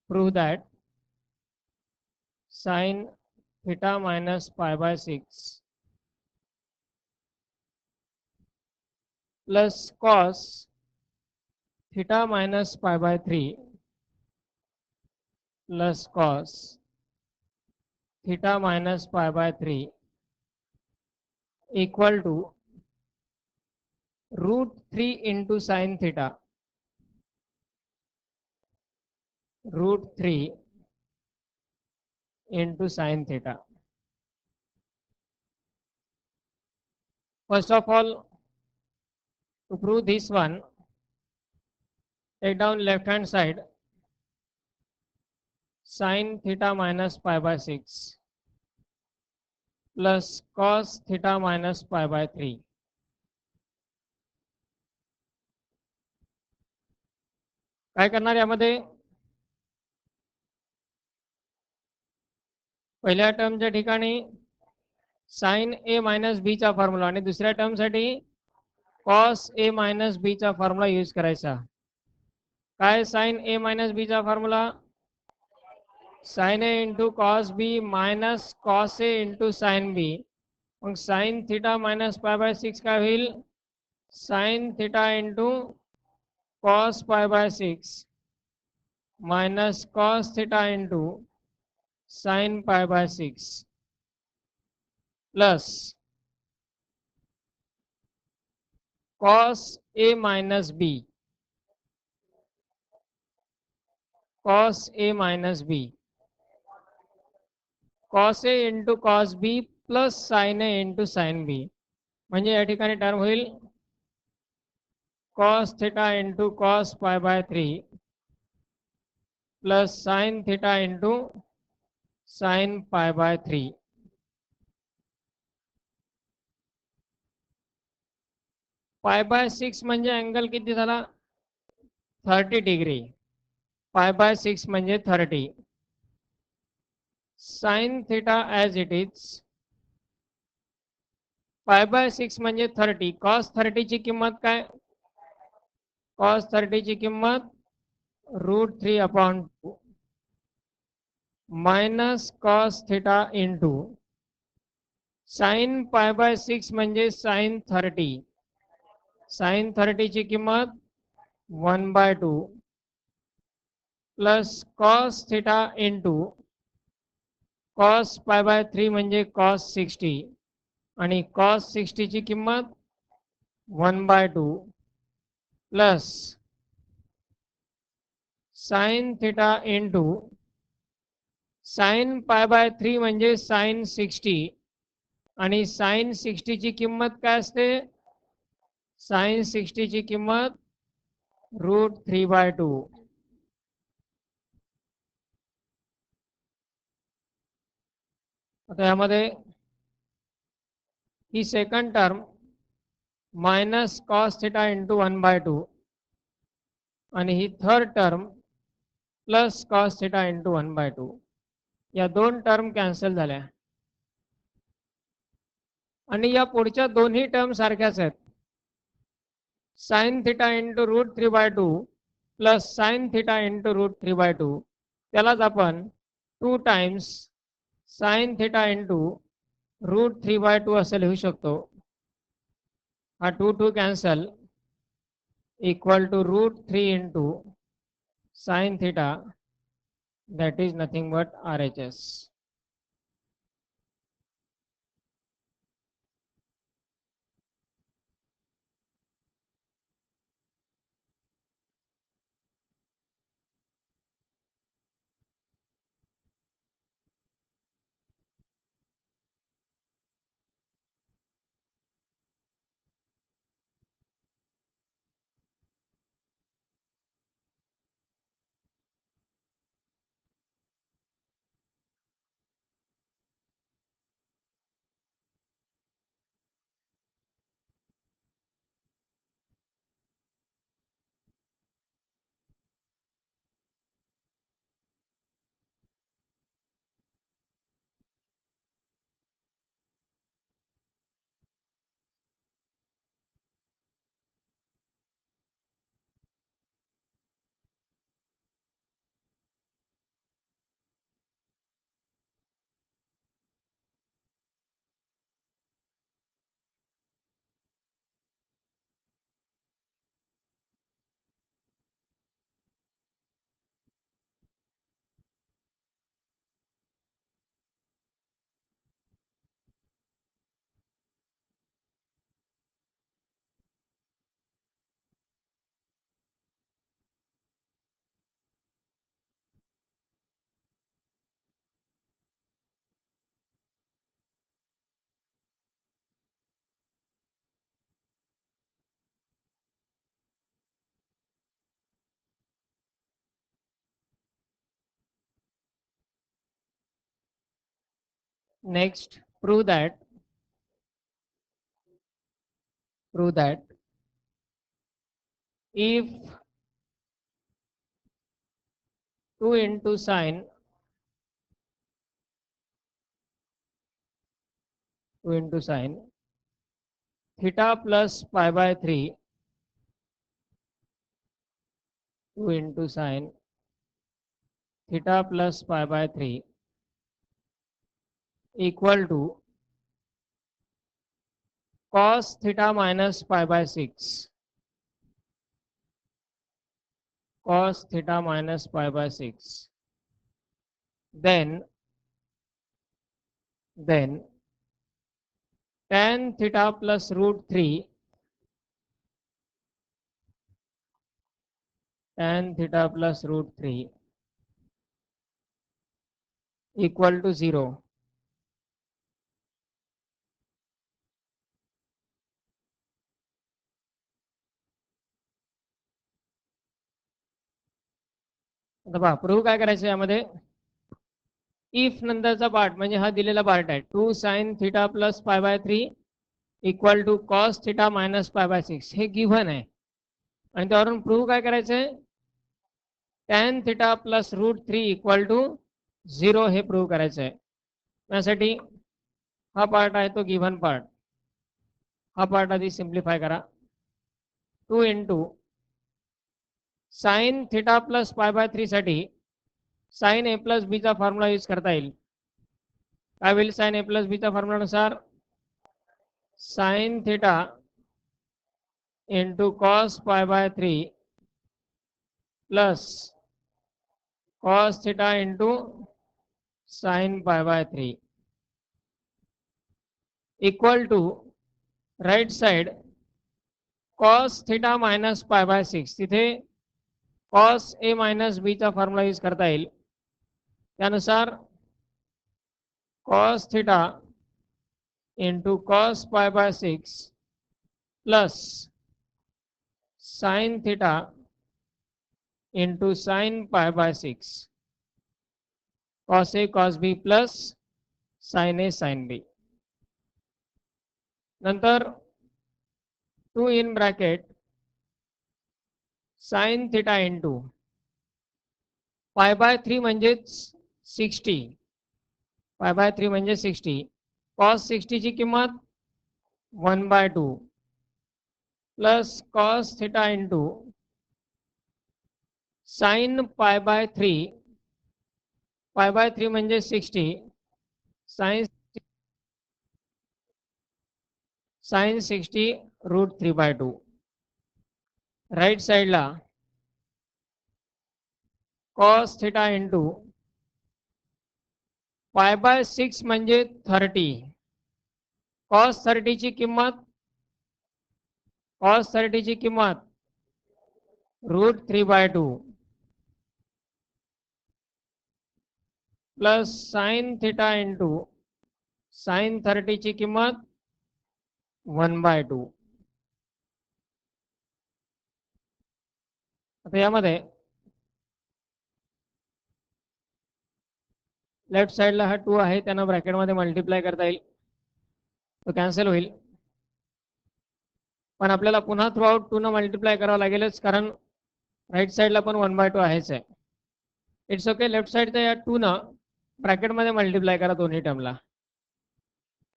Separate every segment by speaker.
Speaker 1: prove that sin theta minus pi by 6 plus cos theta minus pi by 3 plus cos theta minus pi by 3 equal to root 3 into sin theta, root 3 into sin theta. First of all, to prove this one, take down left hand side sin theta minus pi by 6 plus cos theta minus pi by 3. काय करणार यामध्ये पहिल्या टर्मच्या ठिकाणी sine ए minus बी चा formula आणि दुसऱ्या टर्मसाठी कॉस ए मायनस बी चा फॉर्म्युला यूज करायचा. काय साइन ए मायनस बी चा formula sign A into cos B minus cos A into sine B. मग sine theta minus pi by 6 काय होईल sign theta into cos pi by 6 minus cos theta into sine pi by 6 plus cos a minus b, cos a minus b, cos a into cos b plus sin a into sin b. म्हणजे या ठिकाणी term होईल cos theta into cos pi by 3 plus sin theta into sin pi by 3. Pi by 6 म्हणजे angle किती झाला 30 degree. पाय by 6 म्हणजे 30. Sine theta as it is पाय बाय 6 म्हणजे 30. कॉस 30 ची किंमत काय कॉस 30 ची किंमत root 3 upon 2 minus cos theta into sine pi by 6 म्हणजे साइन 30. साइन 30 ची किंमत 1/2 plus cos theta into cos pi by 3 म्हणजे कॉस 60 आणि कॉस 60 ची किंमत 1/2 plus sine theta into sine pi by 3 म्हणजे साइन 60 आणि साइन 60 ची किंमत काय असते साइन 60 ची किंमत रूट 3/2. आता यामध्ये ही second term minus cos theta into 1/2 आणि ही third term plus cos theta into 1/2 या दोन टर्म कॅन्सल झाल्या आणि या पुढच्या दोन्ही टर्म सारख्याच आहेत. Sine theta into root 3/2 plus sine theta into root 3/2 त्यालाच आपण 2 times sine theta into root 3/2 असं लिहू शकतो. हा 2 2 cancel equal to root 3 into sine theta that is nothing but RHS. Next, prove that if 2 into sine 2 into sine theta plus pi by 3 2 into sine theta plus pi by 3 equal to cos theta minus pi by 6 cos theta minus pi by 6, then tan theta plus root 3 tan theta plus root 3 equal to 0. आता पहा prove काय करायचं यामध्ये, if नंतरचा part म्हणजे हा दिलेला part आहे 2 sin theta plus pi by 3 equal to cos theta minus pi by 6 हे गिव्हन आहे आणि त्यावरून प्रूव्ह काय करायचं आहे, tan theta plus root 3 equal to 0 हे प्रूव्ह करायचं आहे. त्यासाठी हा पार्ट आहे तो गिव्हन पार्ट, हा पार्ट आधी सिम्प्लिफाय करा. 2 into sine theta plus pi by 3 साठी साइन ए प्लस बी चा फॉर्म्युला यूज करता येईल. काय होईल साइन ए प्लस बी च्या फॉर्म्युलानुसार sine theta into cos pi by 3 plus cos theta into sine pi by 3 equal to right side cos theta minus pi by 6 तिथे cos A minus बी चा formula use करता येईल. त्यानुसार cos theta into cos pi by 6 plus sine theta into sine pi by 6 cos A cos B plus sine A sine B. नंतर 2 in bracket sine theta into pi by 3 म्हणजेच 60 पाय by 3 म्हणजे 60 cos 60 ची किंमत 1/2 plus cos theta into sine pi by 3 pi by 3 म्हणजे 60 sine 60 root 3/2. Right साइडला cos theta into pi by 6 म्हणजे 30 cos 30 ची किंमत root 3/2 plus sine theta into sine 30 ची किंमत 1/2. आता यामध्ये लेफ्ट साइडला हा 2 आहे त्यांना ब्रॅकेटमध्ये मल्टिप्लाय करता येईल, तो कॅन्सल होईल. पण आपल्याला पुन्हा थ्रू आउट 2 न मल्टिप्लाय करावं लागेलच कारण राइट साइडला पण 1/2 आहेच आहे. It's okay. लेफ्ट साइडच्या या 2 न ब्रॅकेटमध्ये मल्टिप्लाय करा दोन्ही टर्मला.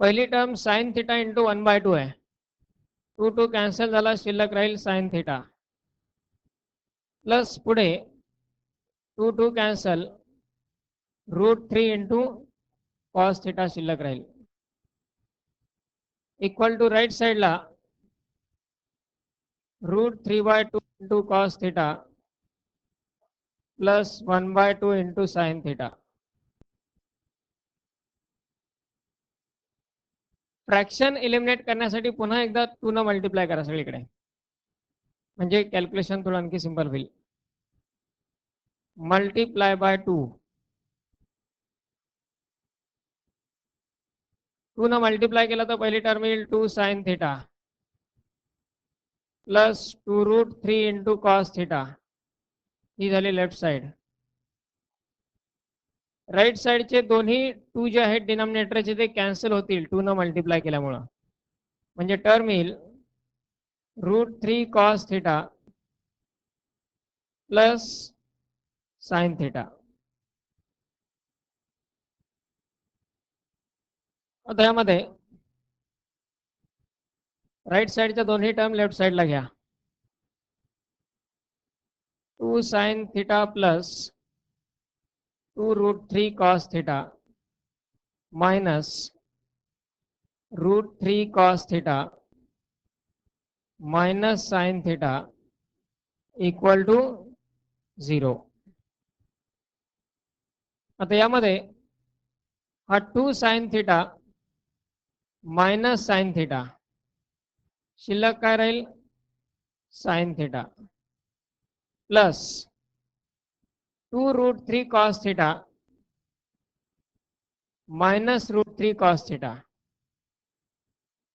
Speaker 1: पहिली टर्म साइन थिटा इंटू 1/2 आहे, 2 कॅन्सल झाला, शिल्लक राहील साइन थिटा प्लस पुढे 2 cancel root 3 into cos theta शिल्लक राहील इक्वल टू राइट साइडला root 3/2 into cos theta plus 1/2 into sine theta. Fraction eliminate करण्यासाठी पुन्हा एकदा 2 न मल्टिप्लाय करा सगळीकडे, म्हणजे कॅल्क्युलेशन थोडं आणखी सिंपल होईल. मल्टिप्लाय बाय 2 न मल्टिप्लाय केला तर पहिली टर्म येईल 2 sine theta plus 2 root 3 into cos theta, ही झाली लेफ्ट साइड. राईट साईडचे दोन्ही 2 जे आहेत डिनॉमिनेटरचे ते कॅन्सल होतील 2 न मल्टिप्लाय केल्यामुळं. म्हणजे टर्म येईल √3 cos theta plus sine theta. आता यामध्ये राईट साईडच्या दोन्ही टर्म लेफ्ट साईडला घ्या. 2 sin theta plus 2√3 cos theta minus √3 cos theta minus sine theta equal to 0. आता यामध्ये हा 2 sin theta minus sine theta शिल्लक काय राहील sine theta plus 2√3 cos theta minus √3 cos theta.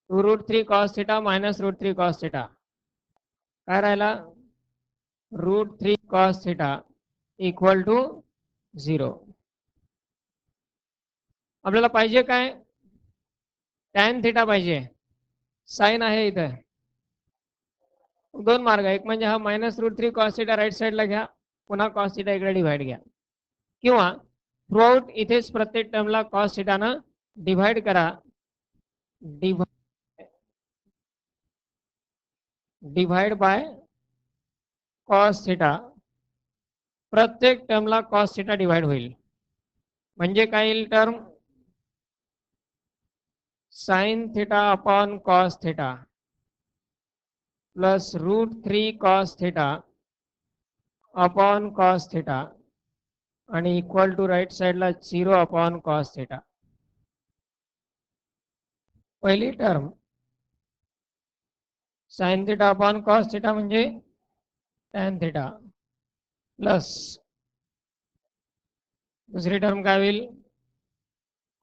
Speaker 1: 2√3 cos theta minus √3 cos theta काय राहिला √3 cos theta equal to 0. आपल्याला पाहिजे काय tan थिटा पाहिजे. साइन आहे इथं. दोन मार्ग, एक म्हणजे हा मायनस √3 cos थिटा राईट साईडला घ्या, पुन्हा cos थिटा इकडे डिव्हाइड घ्या, किंवा थ्रूआउट इथेच प्रत्येक टर्मला cos थिटानं डिव्हाइड करा. Divide by cos theta. प्रत्येक टर्मला cos थिटा डिव्हाइड होईल. म्हणजे काय येईल term sine theta upon cos theta plus √3 cos theta upon cos theta आणि इक्वल टू राईट साईडला 0 अपॉन cos थिटा. पहिली term sine theta upon cos theta म्हणजे tan theta plus दुसरी टर्म काय होईल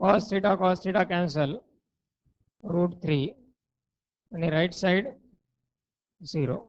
Speaker 1: cos थिटा कॅन्सल √3 आणि right side 0.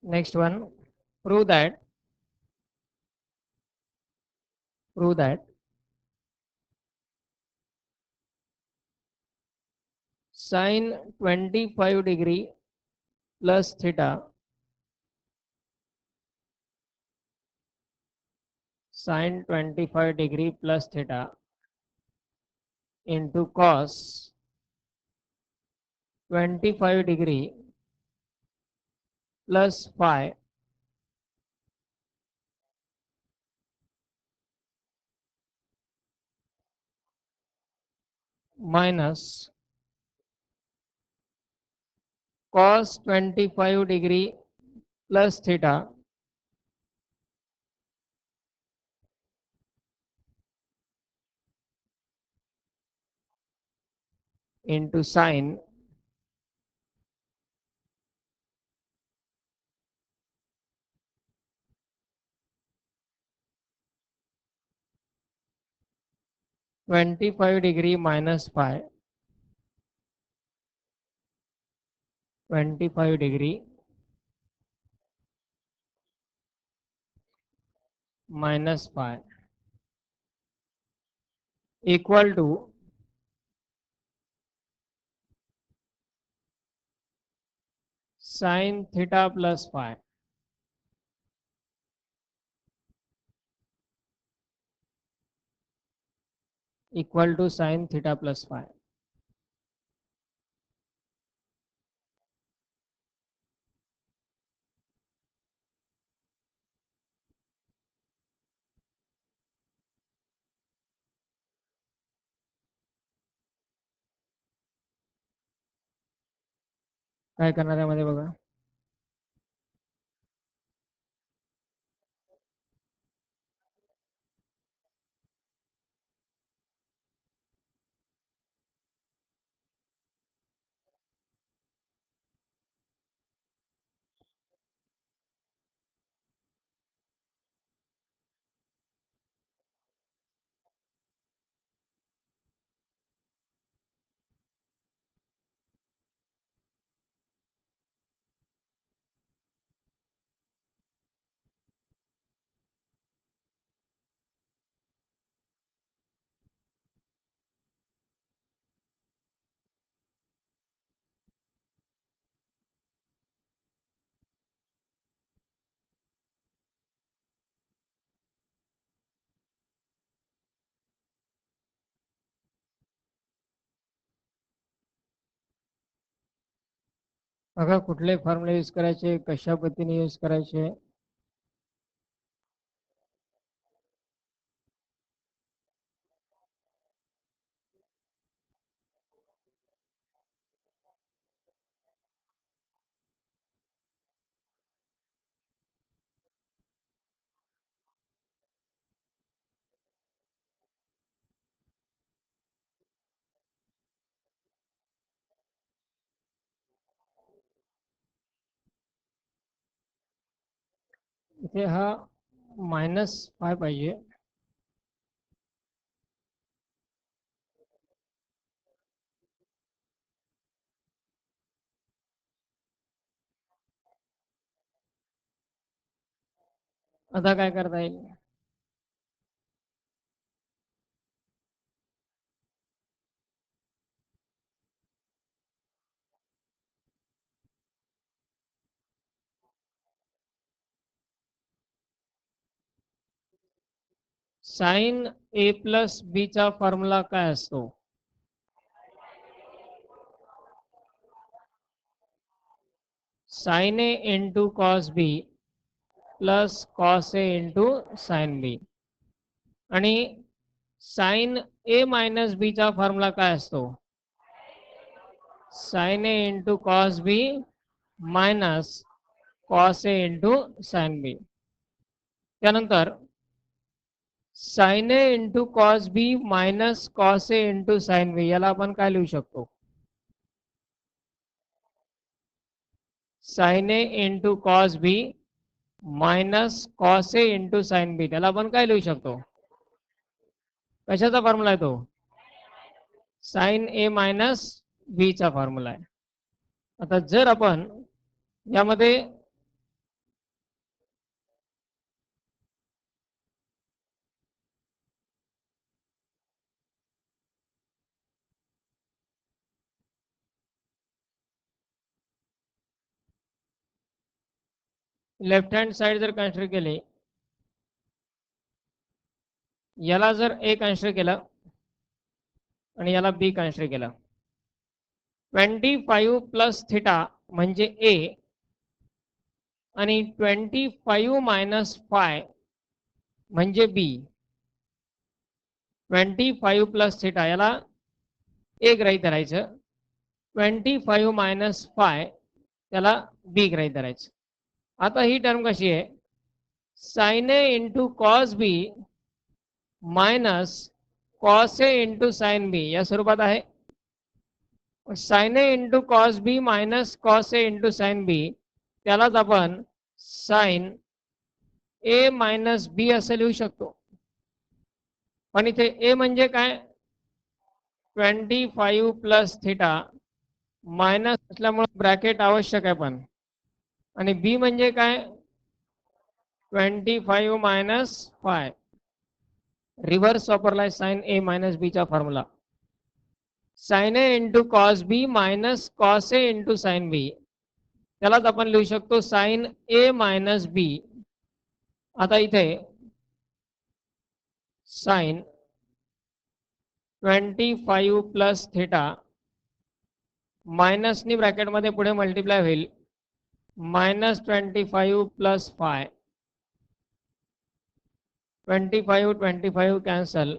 Speaker 1: Next one, prove that sin 25 degree plus theta sin 25 degree plus theta into cos 25 degree plus phi minus cos 25 degree plus theta into sine 25 degree minus phi 25 degree minus phi equal to sine theta plus phi equal to sine theta plus phi. काय करणार यामध्ये बघा. बघा कुठले फॉर्म्युले use करायचे, कशा पद्धतीने use करायचे. इथे हा मायनस फाय पाहिजे. आता काय करता येईल. साइन ए प्लस बी चा फॉर्म्युला काय असतो. Sign A into cos B plus cos A into sine B. आणि साइन ए मायनस बी चा फॉर्म्युला काय असतो. Sign A into cos B minus cos A into sine B. त्यानंतर sign A into cos B minus cos A into sine B याला आपण काय लिहू शकतो. Sign A into cos B minus cos A into sine B त्याला आपण काय लिहू शकतो. कशाचा फॉर्म्युला आहे तो. साइन ए मायनस बी चा फॉर्म्युला आहे. आता जर आपण यामध्ये लेफ्ट हँड साइड जर कन्सिडर केली, याला जर ए कन्सिडर केलं आणि याला बी कन्सिडर केलं, 25 प्लस थिटा म्हणजे ए आणि 25 मायनस फाय म्हणजे बी. 25 प्लस थिटा याला ए ग्राही धरायचं, 25 मायनस फाय त्याला बी ग्राही धरायचं. आता ही टर्म कशी आहे, sign A into cos B minus cos A into sine B या स्वरूपात आहे. Sign A into cos B minus cos A into sine B त्यालाच आपण साइन ए मायनस बी असं लिहू शकतो. पण इथे ए म्हणजे काय, 25 प्लस थिटा मायनस असल्यामुळे ब्रॅकेट आवश्यक आहे पण, आणि बी म्हणजे काय 25 मायनस फाय. रिव्हर्स वापरलाय साइन ए मायनस बी चा formula. Sign A into cos B minus cos A into sine B त्यालाच आपण लिहू शकतो साइन ए मायनस बी. आता इथे साइन 25 प्लस थिटा मायनसनी ब्रॅकेटमध्ये पुढे मल्टिप्लाय होईल, minus 25 plus five, 25 cancel,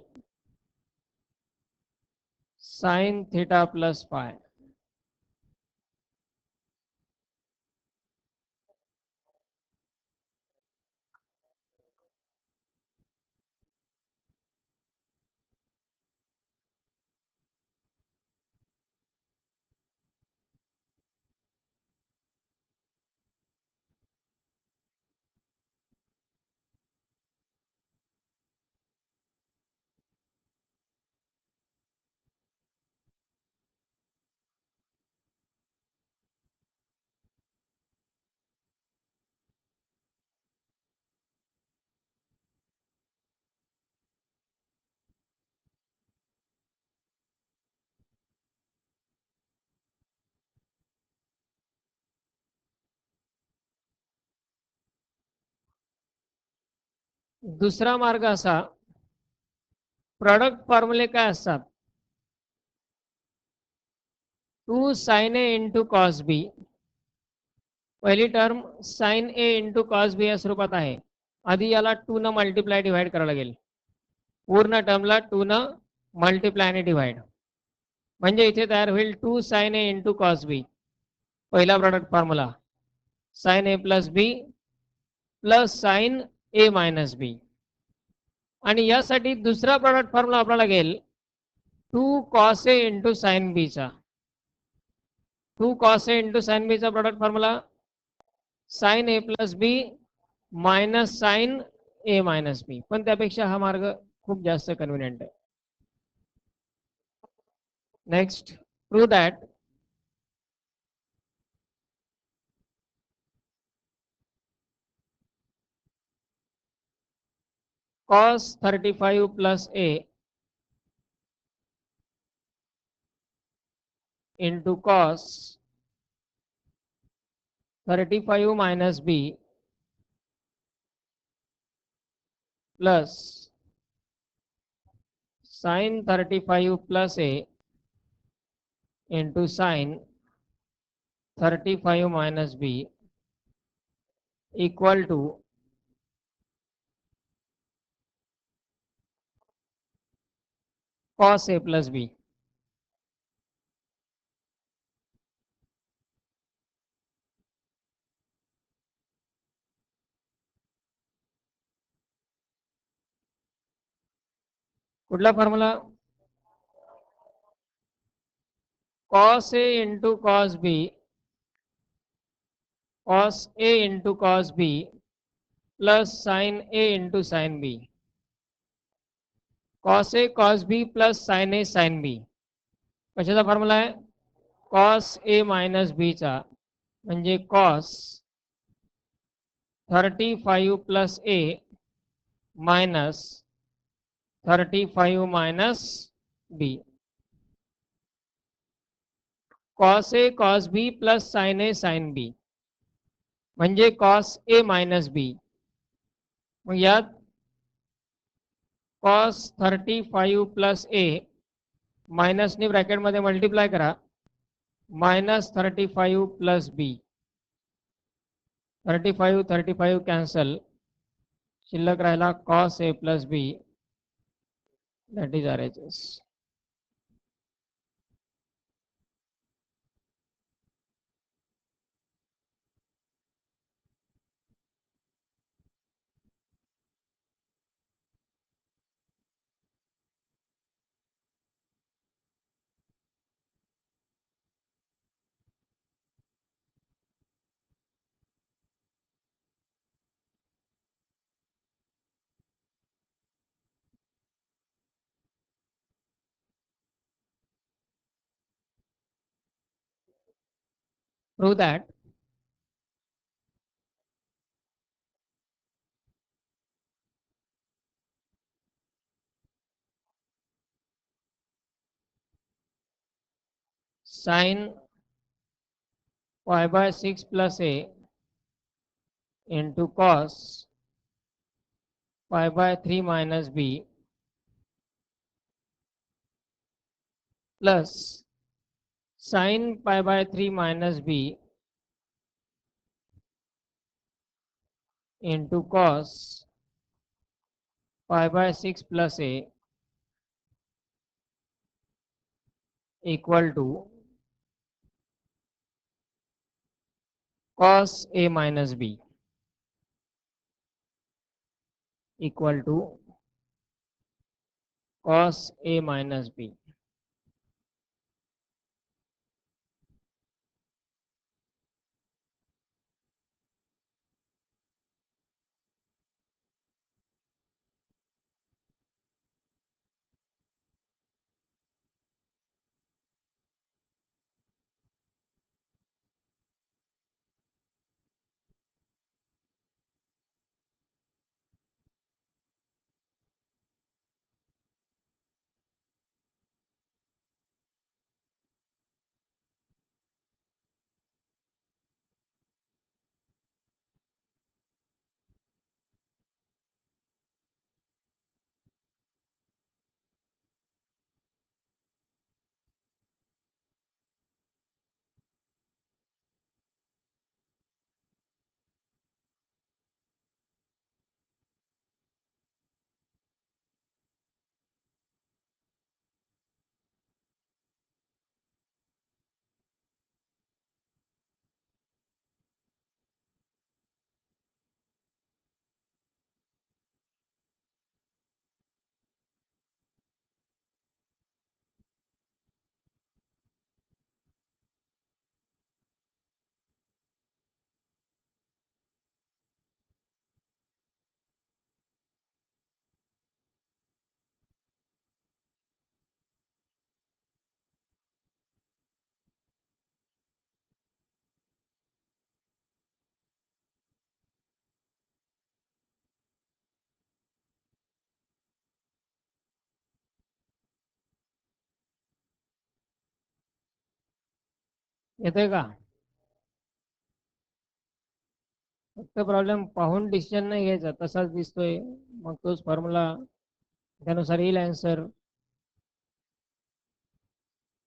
Speaker 1: sign theta plus five. दुसरा मार्ग असा, प्रोडक्ट फॉर्म्युले काय असतात, 2 साइन ए इंटू कॉस बी. पहिली टर्म साइन ए इंटू कॉस बी या स्वरूपात आहे. आधी याला 2 न मल्टिप्लाय डिवाइड करावं लागेल, पूर्ण टर्मला 2 न मल्टिप्लाय आणि डिवाइड, म्हणजे इथे तयार होईल 2 साइन ए इंटू कॉस बी. पहिला प्रोडक्ट फॉर्म्युला साइन ए प्लस बी प्लस साइन ए मायनस बी. आणि यासाठी दुसरा प्रोडक्ट फॉर्म्युला आपल्याला लागेल 2 cos A into sine B चा. 2 cos A into sine B चा प्रोडक्ट फॉर्म्युला साइन ए प्लस बी मायनस साइन ए मायनस बी. पण त्यापेक्षा हा मार्ग खूप जास्त कन्व्हिनियंट आहे. Next, prove that cos 35 plus a into cos 35 minus b plus sin 35 plus a into sin 35 minus b equal to cos a plus b. कुठला formula, cos a into cos b, cos a into cos b plus sin a into sin b. cos a cos b plus sin a sin b कशाचा formula आहे, cos a minus b चा, म्हणजे cos 35 plus a minus 35 minus b. cos a cos b plus sin a sin b म्हणजे cos a minus b. मग यात cos 35 plus a मायनसनी ब्रॅकेटमध्ये multiply करा, -35 प्लस बी. 35 कॅन्सल, शिल्लक राहिला cos A plus B, that is R H S. Prove that sin pi by 6 plus a into cos pi by 3 minus b plus sin pi by 3 minus b into cos pi by 6 plus a equal to cos a minus b equal to cos a minus b. येतोय का? फक्त problem पाहून decision नाही घ्यायचा, तसाच दिसतोय मग तोच फॉर्म्युला, त्यानुसार येईल आन्सर.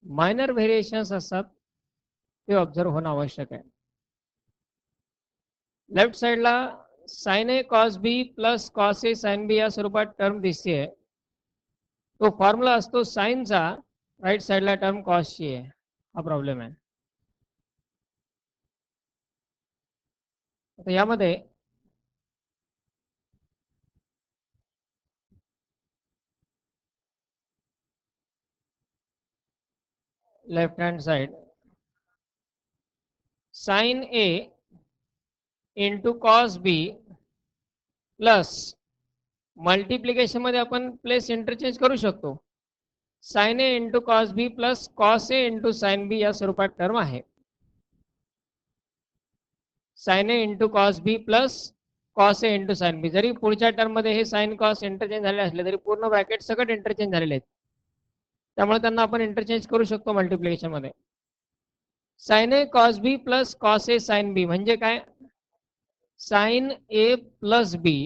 Speaker 1: मायनर व्हेरिएशन्स असतात ते ऑब्झर्व होणं आवश्यक आहे. लेफ्ट साइडला sign A cos B plus cos A sine बी या स्वरूपात टर्म दिसते. तो फॉर्म्युला असतो साइनचा, राईट साइडला टर्म कॉसची आहे. हा प्रॉब्लेम आहे. आता यामध्ये लेफ्ट हँड साइड साइन ए into cos B plus multiplication मध्ये आपण प्लेस इंटरचेंज करू शकतो. Sign A into cos B plus cos A into sine B या स्वरूपात टर्म आहे. Sign A into cos B plus cos A into sine B. जरी पुढच्या term मध्ये हे साइन कॉस इंटरचेंज झाले असले तरी पूर्ण ब्रॅकेट सगळं इंटरचेंज झालेले आहेत, त्यामुळे त्यांना आपण इंटरचेंज करू शकतो मल्टिप्लिकेशन मध्ये. Sign A cos B plus cos A sine बी म्हणजे काय? साइन ए प्लस बी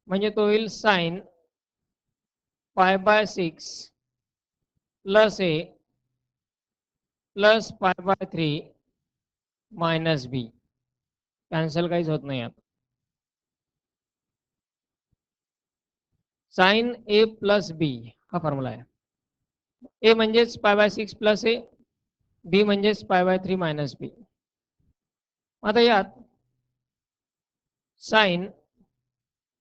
Speaker 1: म्हणजे तो होईल sine pi by 6 plus A plus pi by 3 minus B, cancel काहीच होत नाही आता. साइन ए प्लस बी हा फॉर्म्युला आहे. ए म्हणजेच पाय बाय 6 प्लस ए, बी म्हणजेच पाय बाय 3 मायनस बी. आता यात sign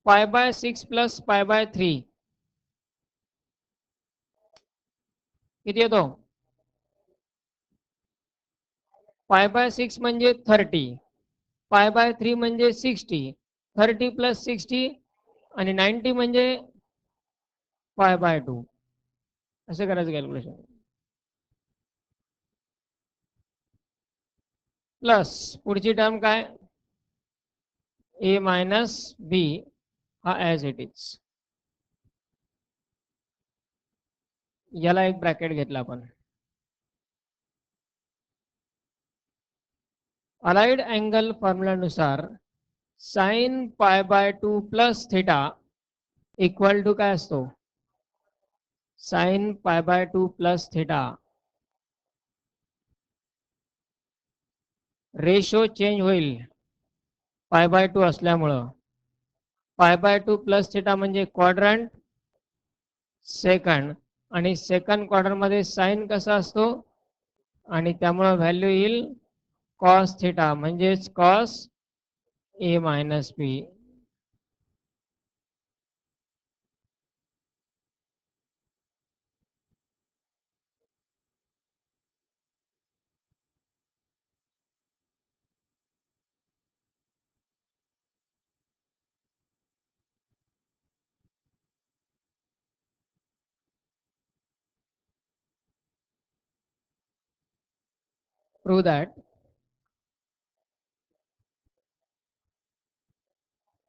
Speaker 1: pi by 6 plus pi by 3 किती येतो? पाय बाय 6 म्हणजे 30, पाय बाय 3 म्हणजे 60, 30 प्लस 60 आणि 90 म्हणजे पाय बाय 2. असे करायचं कॅल्क्युलेशन. प्लस पुढची टर्म काय? ए मायनस बी हा ॲज इट इज. याला एक ब्रॅकेट घेतला आपण. अलाइड अँगल फॉर्म्युलानुसार sine pi by 2 plus theta equal to काय असतो? Sine pi by 2 plus theta. Ratio change होईल पाय बाय 2 असल्यामुळं. पाय बाय 2 प्लस थिटा म्हणजे क्वाड्रंट सेकंड, आणि सेकंड क्वार्टर मध्ये साइन कसा असतो, आणि त्यामुळे व्हॅल्यू येईल कॉस थिटा म्हणजेच cos A minus B. Prove that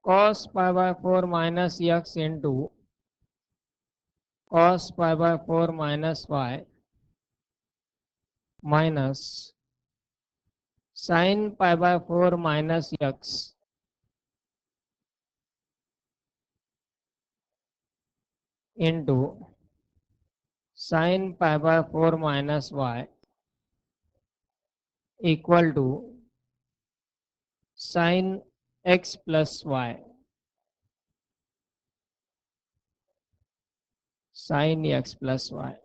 Speaker 1: cos pi by 4 minus x into cos pi by 4 minus y minus sin pi by 4 minus x into sin pi by 4 minus y equal to sin x plus y. Sin x plus y.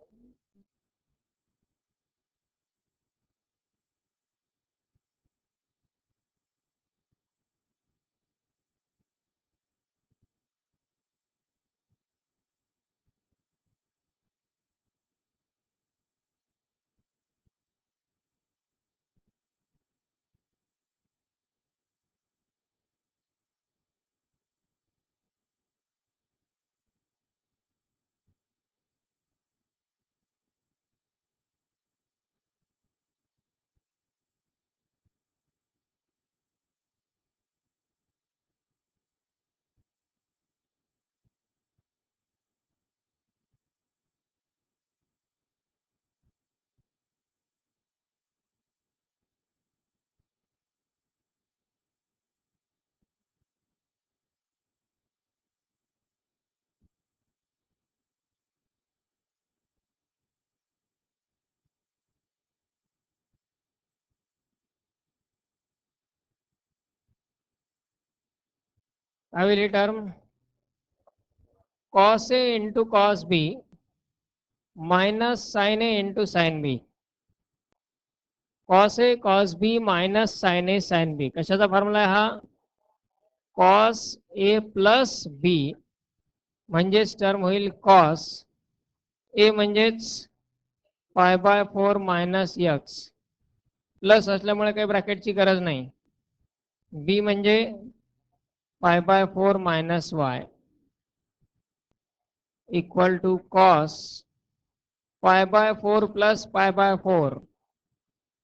Speaker 1: I will term cos A into cos B minus sin A into sin B. cos A cos B minus sin A sin B. कशाचा formula आहे हा? cos A plus B म्हणजेच term होईल cos A म्हणजेच पाय by 4 minus x, plus असल्यामुळे काही ब्रॅकेटची गरज नाही. बी म्हणजे pi by 4 minus Y equal to cos pi by 4 plus pi by 4.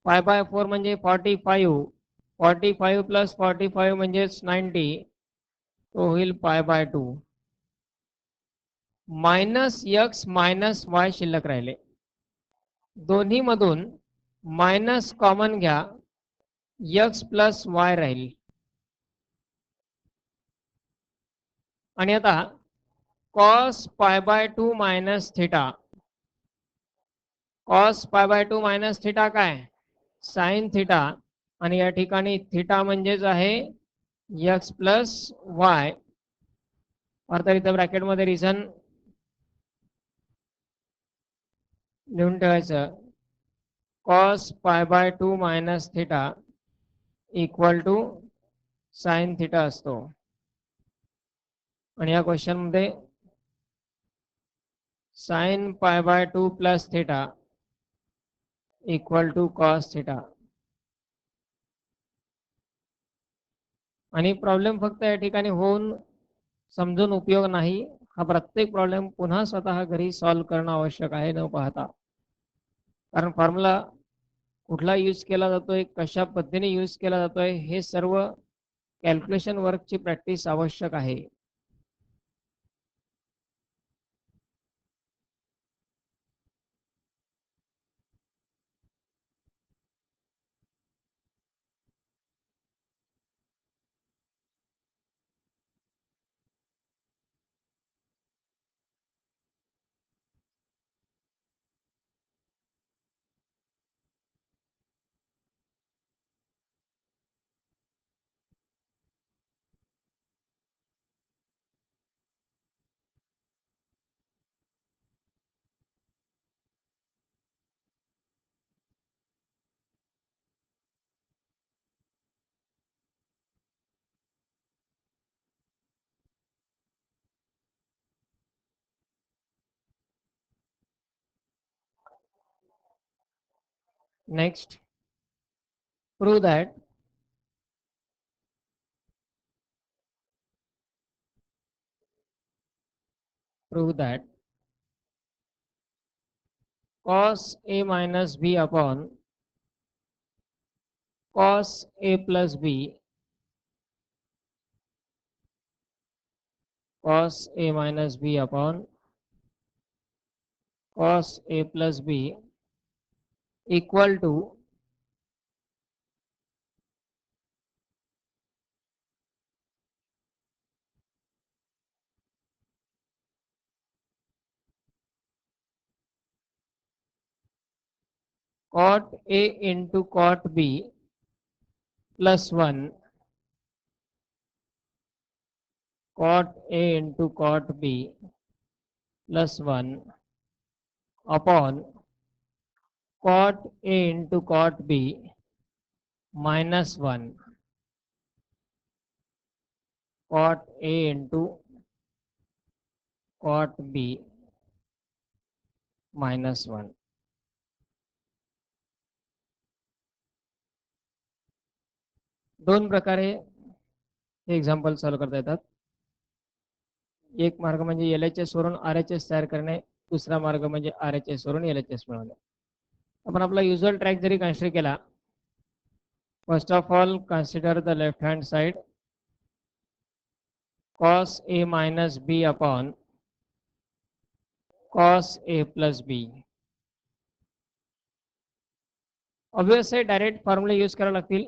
Speaker 1: Pi by 4 म्हणजे 45, 45 प्लस 45 म्हणजेच 90, तो होईल pi by 2. Minus x minus Y शिल्लक राहिले. दोन्ही मधून मायनस कॉमन घ्या, एक्स प्लस वाय राहील. आणि आता cos pi by 2 minus theta cos pi by 2 minus theta काय साइन थिटा आणि या ठिकाणी थिटा म्हणजेच आहे एक्स प्लस वाय अर्थात इथं ब्रॅकेटमध्ये रिझन लिहून ठेवायचं cos pi by 2 minus theta equal to sine theta असतो आणि या क्वेश्चन मध्ये sine pi by 2 plus theta equal to cos theta आणि प्रॉब्लेम फक्त या ठिकाणी होऊन समजून उपयोग नाही हा प्रत्येक प्रॉब्लेम पुन्हा स्वतः घरी सॉल्व करणं आवश्यक आहे न पाहता कारण फॉर्म्युला कुठला यूज केला जातोय कशा पद्धतीने यूज केला जातोय हे सर्व कॅल्क्युलेशन वर्कची प्रॅक्टिस आवश्यक आहे next prove that cos a minus b upon cos a plus b cos a minus b upon cos a plus b equal to cot a into cot b plus 1 cot a into cot b plus 1 upon cot a into cot b minus 1 cot a into cot b minus 1 दोन प्रकारे हे example solve करता येतात एक मार्ग म्हणजे LHS वरून RHS तयार करणे दुसरा मार्ग म्हणजे RHS वरून LHS मिळवणे आपण आपला युजुअल ट्रॅक जरी कन्सिडर केला first of all consider the left hand side cos a minus b upon cos a plus b obvious आहे डायरेक्ट फॉर्म्युला यूज करावे लागतील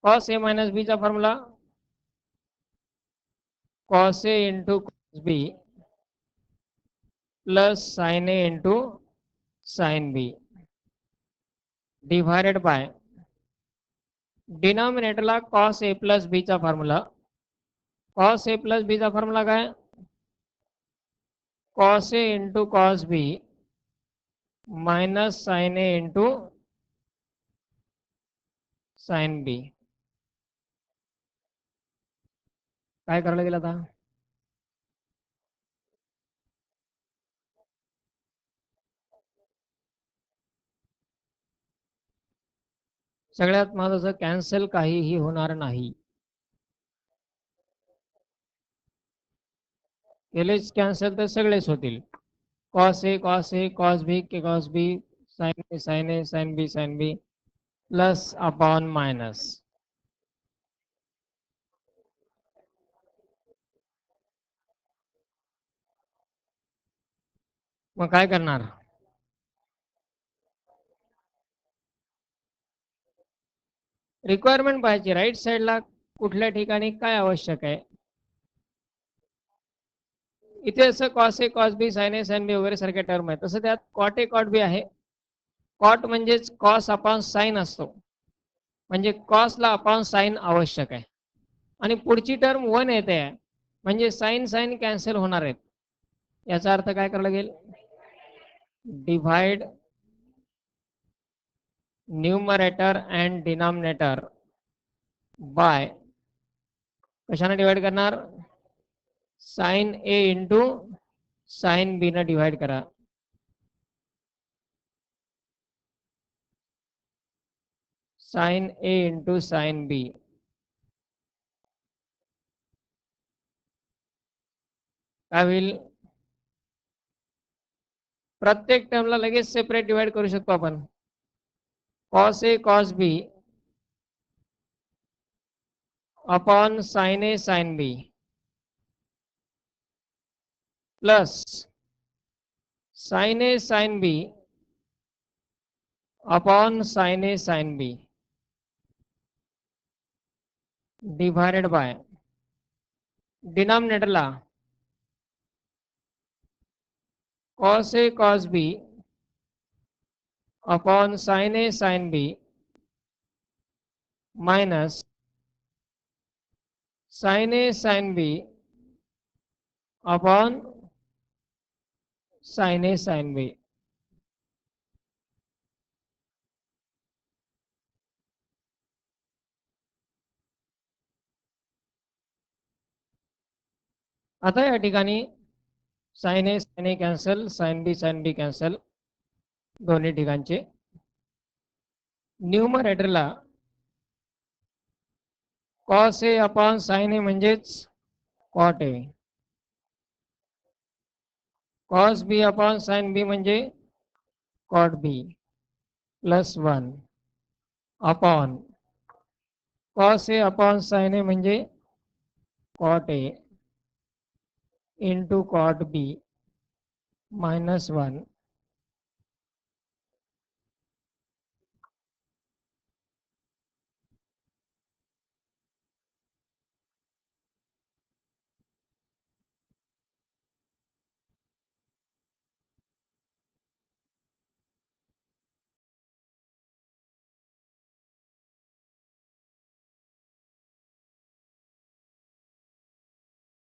Speaker 1: cos a minus b चा formula cos a into cos b plus sin a into sin b divided by डिनॉमिनेटरला cos a plus b चा formula cos a plus b चा formula काय cos a into cos b minus sin a into sin b काय करायला गेलं आता सगळ्यात महत्त्वाचं कॅन्सल काहीही होणार नाही केलेच कॅन्सल तर सगळेच होतील cos a cos a cos b K cos b sin a sin a sin b sin b plus upon minus मग काय करणार रिक्वायरमेंट पाहिजे राईट साईडला कुठल्या ठिकाणी काय आवश्यक आहे इथे असं cos A cos B sign A sine बी वगैरे सारखे टर्म आहे, तसं त्यात कॉट ए कॉट बी आहे. कॉट म्हणजेच कॉस अपॉन साइन असतो, म्हणजे कॉसला अपॉन साइन आवश्यक आहे. आणि पुढची टर्म 1 येते आहे, म्हणजे साइन साइन कॅन्सल होणार आहेत. याचा अर्थ काय करायला लागेल, divide numerator and denominator by, कशाने डिवाइड करणार, साइन ए इंटू साइन बी ने डिवाइड करा. साइन ए इंटू साइन बी. काय होईल, प्रत्येक टर्मला लगेच सेपरेट डिवाइड करू शकतो आपण. Cos A cos B upon sine A sine B plus sine A sine B upon sine A sine B divided by डिनॉमिनेटरला cos A cos B upon sine A sine B minus sine A sine B upon sine A sine B. आता या ठिकाणी sine A cancel, sine B cancel, दोन्ही ठिकाणचे. न्यूमरेटरला cos A upon sine A म्हणजेच cot A, cos B upon sine बी म्हणजे cot B plus 1 upon cos A upon sine A म्हणजे cot A into cot B minus 1